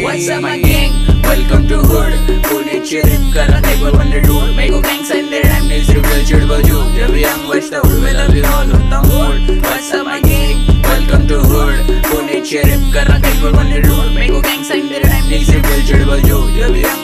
What's up my gang? Welcome to hood. Pune चिरिप करा table on the road. Make a gang sign their rhyme needs reveal chirba ju. जब young बचता हूँ मैं लवी all होता mood. What's up my gang? Welcome to hood. Pune चिरिप करा table on the road. Make a gang sign their rhyme needs reveal chirba ju. जब young